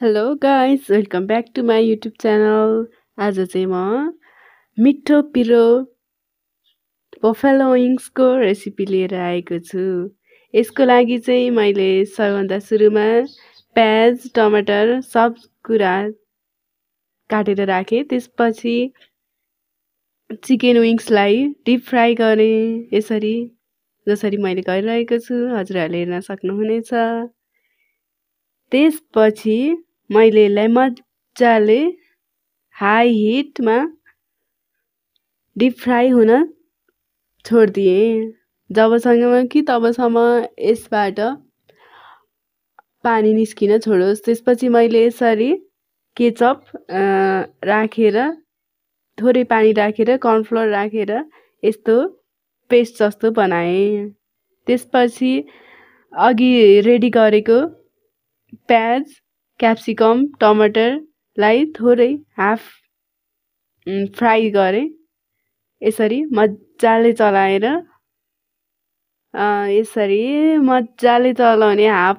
Hello guys, welcome back to my YouTube channel. आज चाहिँ म मिठो पिरो बफेलो विङ्सको रेसिपी लिएर आएको छु। यसको लागि चाहिँ मैले सबभन्दा सुरुमा प्याज टमाटर सब कुरा काटेर राखेँ। त्यसपछि चिकन विङ्सलाई डिप फ्राई गरेँ, यसरी जसरी मैले गरिरहेको छु हजुरहरूले हेर्न सक्नुहुनेछ। त्यसपछि मैले यसलाई मजाले हाई हिटमा डिप फ्राई हुन छोडिदिएँ। जबसम्म कि तबसम्म यसबाट पानी निस्किन छोडोस्। त्यसपछि मैले यसरी केचप राखेर थोरै पानी राखेर कर्नफ्लोर राखेर यस्तो पेस्ट जस्तो बनाएँ। त्यसपछि अघि रेडी गरेको प्याज क्याप्सिकम टमाटरलाई थोरै हाफ फ्राई गरेँ। यसरी मजाले चलाउने हाफ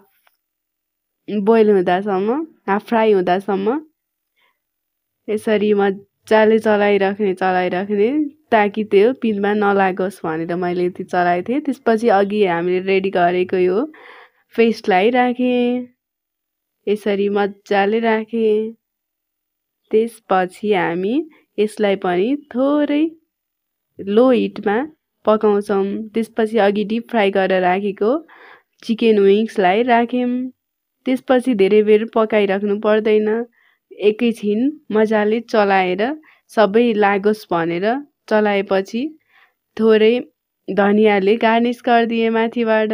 बोइल हुँदासम्म, हाफ फ्राई हुँदासम्म यसरी मजाले चलाइराख्ने ताकि त्यो पिनमा नलागोस् भनेर मैले यति चलाएको थिएँ। त्यसपछि अघि हामीले रेडी गरेको यो पेस्टलाई राखेँ, यसरी मजाले राखेँ। त्यसपछि हामी यसलाई पनि थोरै लो हिटमा पकाउँछौँ। त्यसपछि अघि डिप फ्राई गरेर राखेको चिकन विङ्सलाई राख्यौँ। त्यसपछि धेरै बेर पकाइराख्नु पर्दैन, एकैछिन मजाले चलाएर सबै लागोस् भनेर चलाएपछि थोरै धनियाँले गार्निस गरिदिएँ माथिबाट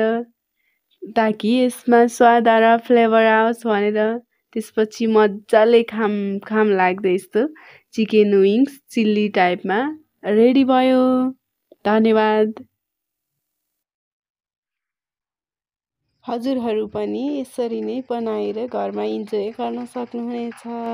ताकि यसमा स्वाद र फ्लेभर आओस् भनेर। त्यसपछि मजाले खाम लाग्दै यस्तो चिकन विङ्स चिल्ली टाइपमा रेडी भयो। धन्यवाद। हजुरहरू पनि यसरी नै बनाएर घरमा इन्जोय गर्न सक्नुहुनेछ।